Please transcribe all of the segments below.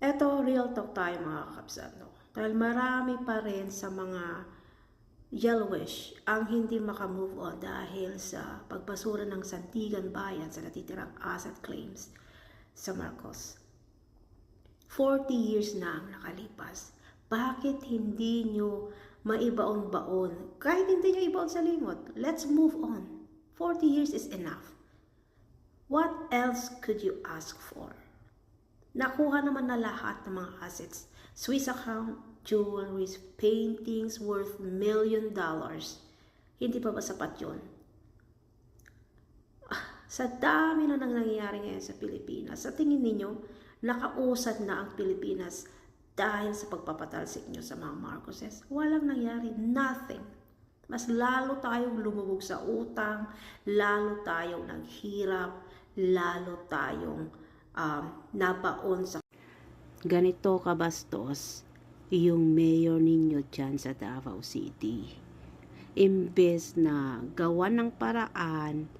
Eto, real talk tayo mga kakabsat, no? Dahil marami pa rin sa mga yellowish ang hindi makamove on dahil sa pagbasura ng sandigan bayan sa natitirang asset claims sa Marcos. 40 years na ang nakalipas. Bakit hindi nyo maibaon-baon? Kahit hindi nyo ibaon sa limot, let's move on. 40 years is enough. What else could you ask for? Nakuha naman na lahat ng mga assets. Swiss account, jewelries, paintings worth $1 million. Hindi pa ba sapat yun? Sa dami na nangyayari ngayon sa Pilipinas, sa tingin ninyo, nakausad na ang Pilipinas dahil sa pagpapatalsik nyo sa mga Marcoses? Walang nangyari. Nothing. Mas lalo tayong lumubog sa utang, lalo tayong naghirap, lalo tayong nabaon sa... Ganito kabastos yung mayor ninyo dyan sa Davao City. Imbes na gawan ng paraan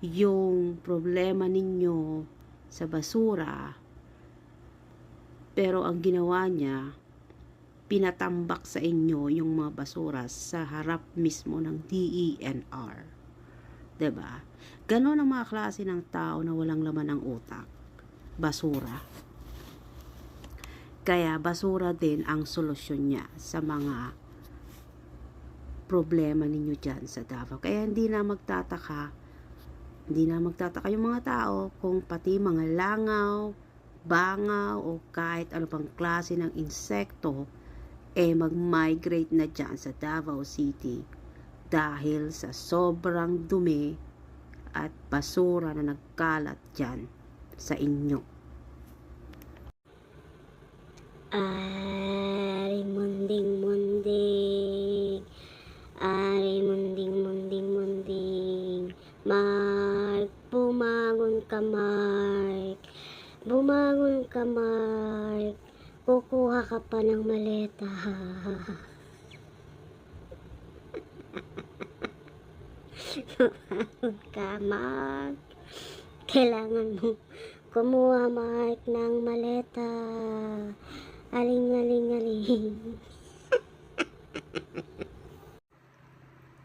yung problema ninyo sa basura, pero ang ginawa niya, pinatambak sa inyo yung mga basura sa harap mismo ng DENR. Diba? Ganon ang mga klase ng tao na walang laman ng utak. Basura. Kaya basura din ang solusyon niya sa mga problema ninyo dyan sa Davao. Kaya hindi na magtataka yung mga tao kung pati mga langaw, bangaw, o kahit ano pang klase ng insekto mag-migrate na dyan sa Davao City dahil sa sobrang dumi at basura na nagkalat dyan sa inyo. Ari munding-munding, ari munding-munding, Mark, bumangon ka Mark, bumangon ka Mark, kukuha ka pa ng maleta. Bumangon ka Mark, kailangan mo kumuha Mark ng maleta. Aling.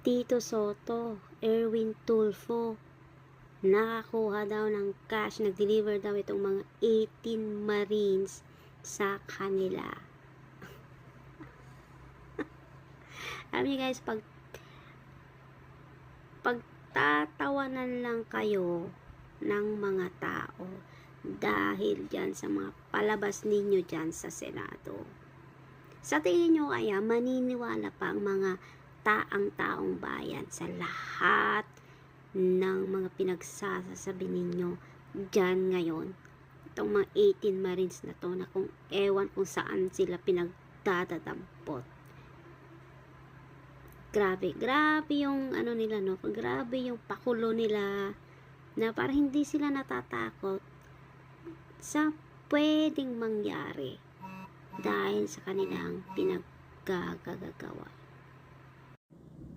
Tito Soto, Erwin Tulfo, nakakuha daw ng cash, nag-deliver daw itong mga 18 Marines sa kanila. Alam niyo guys, pagtatawanan lang kayo ng mga tao dahil dyan sa mga palabas ninyo dyan sa Senado. Sa tingin nyo kaya maniniwala pa ang mga taong bayan sa lahat ng mga pinagsasabi ninyo dyan ngayon? Itong mga 18 Marines na to na kung ewan kung saan sila pinagdadadampot. Grabe yung ano nila, no? Grabe yung pakulo nila na parang hindi sila natatakot sa pwedeng mangyari dahil sa kanilang pinaggagawa.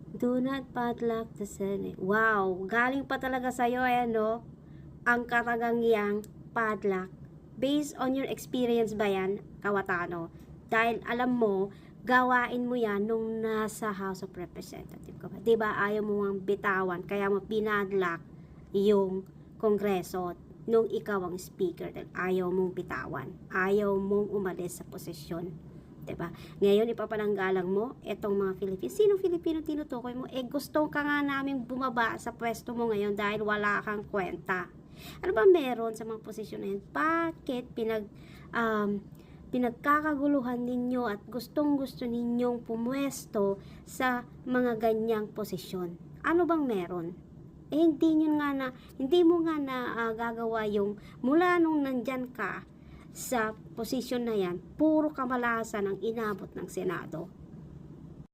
Do not padlock the Senate. Wow, galing pa talaga sa'yo, no? Ang katagangyang padlock. Based on your experience ba yan, Kawatano? Dahil alam mo, gawain mo yan nung nasa House of Representatives ka ba? Diba, ayaw mo mang bitawan, kaya mo pinadlock yung Kongreso nung ikaw ang speaker dahil ayaw mong bitawan, ayaw mong umalis sa posisyon, diba? Ngayon ipapananggalang mo etong mga Filipino. Sinong Filipino tinutukoy mo? Gusto ka nga namin bumaba sa pwesto mo ngayon dahil wala kang kwenta. Ano ba meron sa mga posisyon na yan? Bakit pinagkakaguluhan ninyo at gustong-gusto ninyong pumwesto sa mga ganyang posisyon? Ano bang meron? Hindi mo nga na gagawa yung mula nung nandyan ka sa posisyon na yan, puro kamalasan ang inabot ng Senado.